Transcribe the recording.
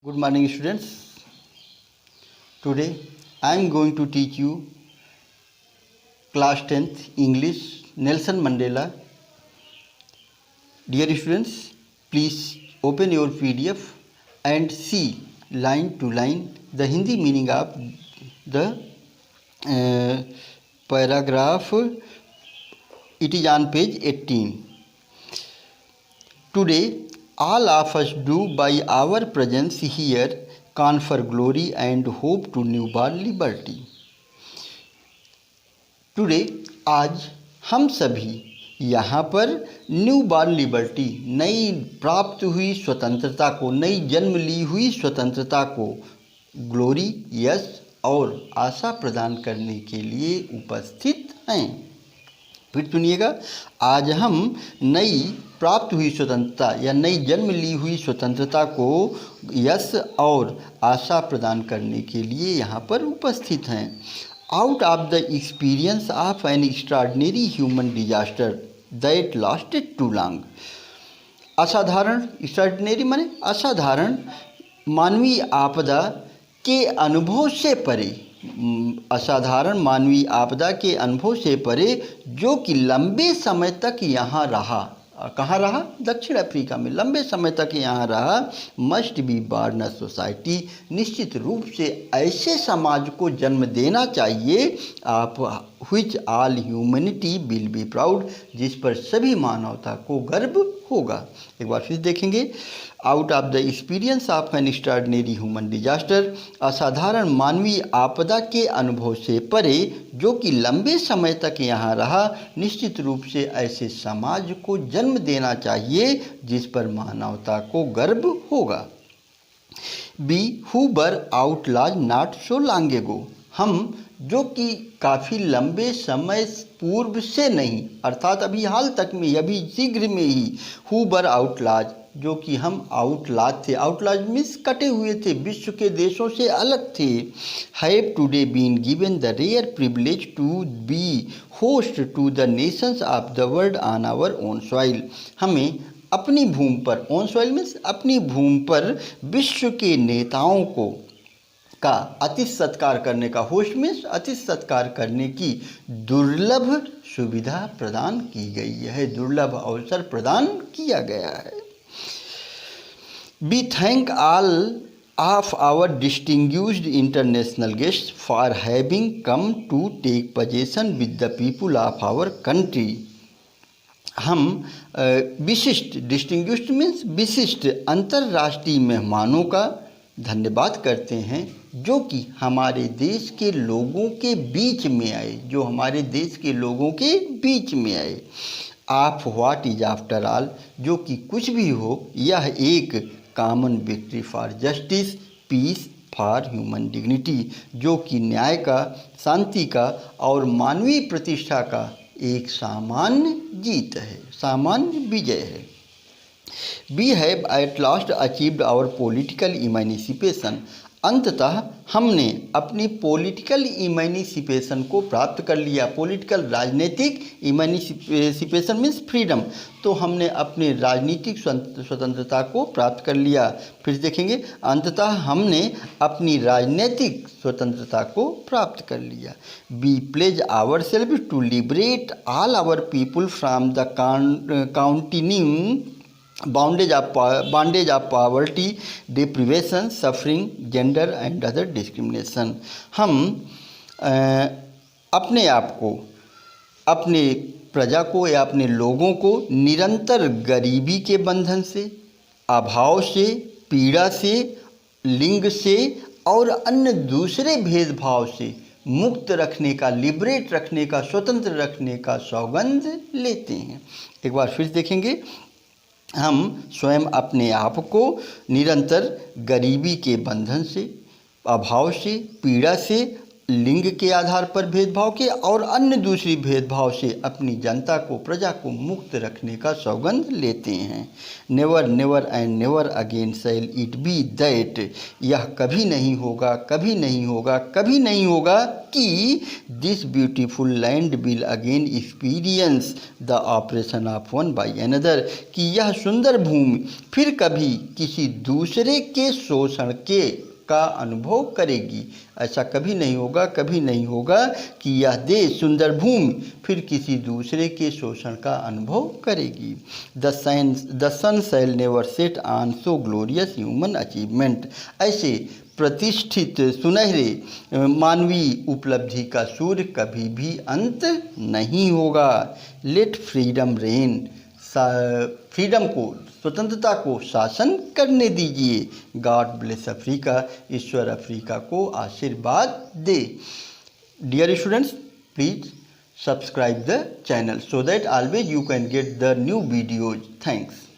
Good morning, students. Today I am going to teach you class 10th English Nelson Mandela. Dear students, please open your PDF and see line to line the Hindi meaning of the paragraph. It is on page 18. Today, all of us do by our presence here confer glory and hope to newborn liberty. Today आज हम सभी यहाँ पर newborn liberty नई प्राप्त हुई स्वतंत्रता को, नई जन्म ली हुई स्वतंत्रता को ग्लोरी, यश और आशा प्रदान करने के लिए उपस्थित हैं। फिर सुनिएगा, आज हम नई प्राप्त हुई स्वतंत्रता या नई जन्म ली हुई स्वतंत्रता को यश और आशा प्रदान करने के लिए यहाँ पर उपस्थित हैं। Out of the experience of an extraordinary human disaster that lasted too long. असाधारण, एक्स्ट्राऑर्डिनरी माने असाधारण मानवीय आपदा के अनुभव से परे, असाधारण मानवीय आपदा के अनुभव से परे जो कि लंबे समय तक यहाँ रहा। कहाँ रहा? दक्षिण अफ्रीका में लंबे समय तक यहाँ रहा। Must be born a society, निश्चित रूप से ऐसे समाज को जन्म देना चाहिए आप which all humanity will be proud, जिस पर सभी मानवता को गर्व होगा। एक बार फिर देखेंगे, out of the experience of an extraordinary human disaster, असाधारण मानवीय आपदा के अनुभव से परे जो कि लंबे समय तक यहाँ रहा, निश्चित रूप से ऐसे समाज को जन्म देना चाहिए जिस पर मानवता को गर्व होगा। We who were outlaws not so long ago, हम जो कि काफ़ी लंबे समय पूर्व से नहीं, अर्थात अभी हाल तक में, अभी शीघ्र में ही, हु वर आउटलॉज, जो कि हम आउटलॉज थे। आउटलॉज मीन्स कटे हुए थे, विश्व के देशों से अलग थे। Have today been given the rare privilege to be host to the nations of the world on our own soil, हमें अपनी भूमि पर, ओन सॉइल मीन्स अपनी भूमि पर विश्व के नेताओं को का अतिथि सत्कार करने का, होस्ट मीन्स अतिथि सत्कार करने की दुर्लभ सुविधा प्रदान की गई है, दुर्लभ अवसर प्रदान किया गया है। We thank all of our distinguished international guests for having come to take possession with the people of our country. हम विशिष्ट, डिस्टिंग्विश्ड मीन्स विशिष्ट, अंतर्राष्ट्रीय मेहमानों का धन्यवाद करते हैं जो कि हमारे देश के लोगों के बीच में आए, जो हमारे देश के लोगों के बीच में आए। Of what is after all, जो कि कुछ भी हो, यह एक common victory for justice peace for human dignity, जो कि न्याय का, शांति का और मानवीय प्रतिष्ठा का एक सामान्य जीत है, सामान्य विजय है। We have at last achieved our political emancipation, अंततः हमने अपनी पॉलिटिकल इमेंसिपेशन को प्राप्त कर लिया। पॉलिटिकल, राजनीतिक, इमेंसिपेशन मीन्स फ्रीडम, तो हमने अपने राजनीतिक स्वतंत्रता को प्राप्त कर लिया। फिर देखेंगे, अंततः हमने अपनी राजनीतिक स्वतंत्रता को प्राप्त कर लिया। We pledge our self to liberate all our people from the continuing bondage of poverty, deprivation, suffering, gender and other discrimination। हम अपने आप को, अपने प्रजा को या अपने लोगों को निरंतर गरीबी के बंधन से, अभाव से, पीड़ा से, लिंग से और अन्य दूसरे भेदभाव से मुक्त रखने का, लिबरेट रखने का, स्वतंत्र रखने का सौगंध लेते हैं। एक बार फिर देखेंगे, हम स्वयं अपने आप को निरंतर गरीबी के बंधन से, अभाव से, पीड़ा से, लिंग के आधार पर भेदभाव के और अन्य दूसरी भेदभाव से अपनी जनता को, प्रजा को मुक्त रखने का सौगंध लेते हैं। Never never and never again shall it be that, यह कभी नहीं होगा, कभी नहीं होगा, कभी नहीं होगा कि this beautiful land will again experience the operation of one by another, कि यह सुंदर भूमि फिर कभी किसी दूसरे के शोषण के का अनुभव करेगी। ऐसा कभी नहीं होगा, कभी नहीं होगा कि यह देश, सुंदर भूमि फिर किसी दूसरे के शोषण का अनुभव करेगी। The sun shall never set on so glorious human achievement, ऐसे प्रतिष्ठित सुनहरे मानवीय उपलब्धि का सूर्य कभी भी अंत नहीं होगा। लेट फ्रीडम रेन, फ्रीडम को, स्वतंत्रता को शासन करने दीजिए। गॉड ब्लेस अफ्रीका, ईश्वर अफ्रीका को आशीर्वाद दे। Dear students, please subscribe the channel so that always you can get the new videos. Thanks.